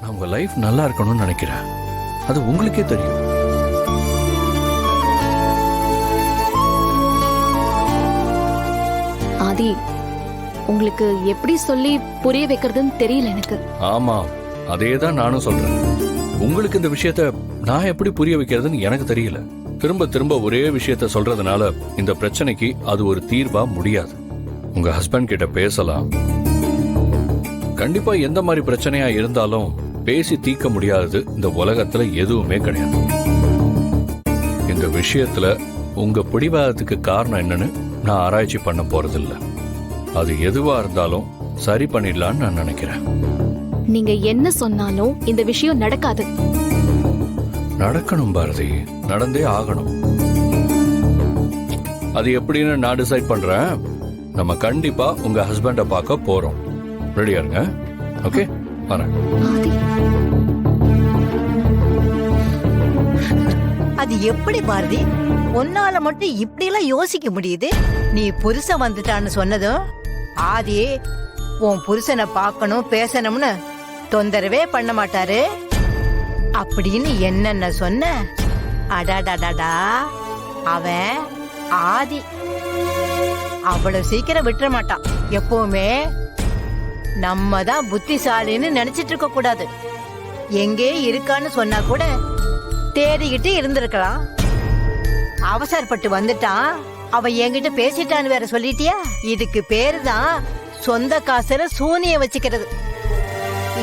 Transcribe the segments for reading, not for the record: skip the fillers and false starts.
நான் உங்க லைஃப் நல்லா இருக்கணும்னு நினைக்கிறேன். அது உங்களுக்கே தெரியும். ஆதி, உங்களுக்கு எப்படி சொல்லி புரிய வைக்கிறதுன்னு தெரியல எனக்கு. ஆமா, அதே தான் நானும் சொல்றேன். உங்களுக்கு இந்த விஷயத்த நான் எப்படி புரிய வைக்கிறதுன்னு எனக்கு தெரியல. திரும்ப திரும்ப ஒரே விஷயத்த சொல்றதுனால இந்த பிரச்சனைக்கு அது ஒரு தீர்வா முடியாது. உங்க ஹஸ்பண்ட் கிட்ட பேசலாம். கண்டிப்பா எந்த மாதிரி பிரச்சனையா இருந்தாலும் பேசி தீர்க்க முடியாதது இந்த உலகத்துல எதுவுமே கிடையாது. இந்த விஷயத்துல உங்க பிடிவாதத்துக்கு காரணம் என்னன்னு நான் ஆராய்ச்சி பண்ண போறதில்ல. அது எதுவா இருந்தாலும் சரி பண்ணிடலான்னு நான் நினைக்கிறேன். நீங்க என்ன சொன்னாலும் இந்த விஷயம் நடக்காது. நடக்கணும் பாரதி, நடந்தே ஆகணும். அது எப்படின்னு நான் டிசைட் பண்றேன். நம்ம கண்டிப்பா உங்க ஹஸ்பண்ட பார்க்க போறோம். ரெடியா இருங்க. ஓகே, வரேன். ஆதி, அது எப்படி பாரதி உன்னால மட்டும் இப்படி எல்லாம் யோசிக்க முடியுது? நீ புருஷன் வந்துட்டான்னு சொன்னதும் ஆதி உன் புருஷனை பார்க்கணும் பேசணும்னு தொந்தரவே பண்ண மாட்டாரு அப்படின்னு என்னென்ன சொன்ன? அடாடாடாடா, அவன் ஆதி அவ்வளவு சீக்கிரம் விட்டுற மாட்டான். எப்பவுமே நம்ம தான் புத்திசாலின்னு நினைச்சிட்டு இருக்க கூடாது. எங்கே இருக்கான்னு சொன்னா கூட தேடிக்கிட்டு இருந்திருக்கலாம். அவசரப்பட்டு வந்துட்டான், அவன் என்கிட்ட பேசிட்டான்னு வேற சொல்லிட்டியா? இதுக்கு பேரு தான் சொந்த காசுல சூனிய வச்சுக்கிறது.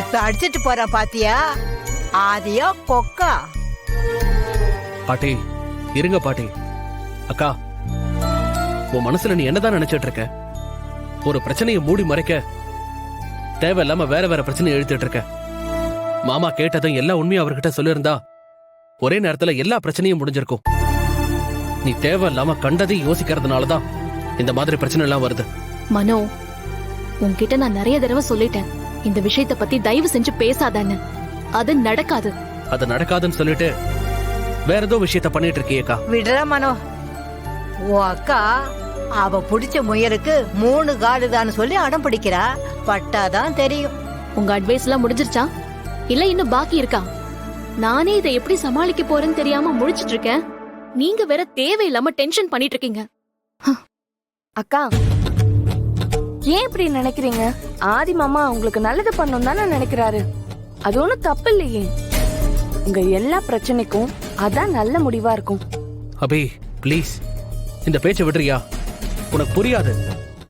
இப்ப அடிச்சிட்டு போறான் பாத்தியா? ஆதியா கொக்கா? பாட்டி இருங்க பாட்டி. அக்கா, உன் மனசுல நீ என்னதான் நினைச்சிட்டு இருக்க? ஒரு பிரச்சனையை மூடி மறைக்க தேவையில்லாம வேற வேற பிரச்சனையை எழுதிட்டு இருக்க. மாமா கேட்டதும் எல்லா உண்மையும் அவர்கிட்ட சொல்லியிருந்தா ஒரே நேரத்துல எல்லா பிரச்சனையும் முடிஞ்சிருக்கும். நீ தேவையில்லாம கண்டதையும் யோசிக்கிறதுனாலதான் இந்த மாதிரி பிரச்சனை எல்லாம் வருது. மனோ, உன்கிட்ட நான் நிறைய தடவை சொல்லிட்டேன், இந்த விஷயத்த பத்தி தயவு செஞ்சு பேசாதான்னு. அது நடக்காது. அது நடக்காதுன்னு சொல்லிட்டு வேற ஏதோ விஷயத்த பண்ணிட்டு இருக்கியேக்கா. விடுற மனோ, உன் அக்கா அவ புடிச்ச முயலுக்கு 3 காலுதான்னு சொல்லி அடம் பிடிக்கிறா. பட்டாதான் தெரியும். உங்க அட்வைஸ் எல்லாம் முடிஞ்சிருச்சா இல்ல இன்னும் பாக்கி இருக்கா? நானே இதை எப்படி சமாளிக்க போறேன்னு தெரியாம முழிச்சிட்டு இருக்கேன். நீங்க வேற தேவையில்லாம டென்ஷன் பண்ணிட்டு இருக்கீங்க. அக்கா, ஏன் இப்படி நினைக்கிறீங்க? ஆதி மாமா உங்களுக்கு நல்லது பண்ணணும் தானே நினைக்கிறாரு. அது ஒண்ணும் தப்பு இல்லையே. உங்க எல்லா பிரச்சனைக்கும் அதான் நல்ல முடிவா இருக்கும். அபி ப்ளீஸ் இந்த பேச்சை விடுறியா? உனக்கு புரியாது.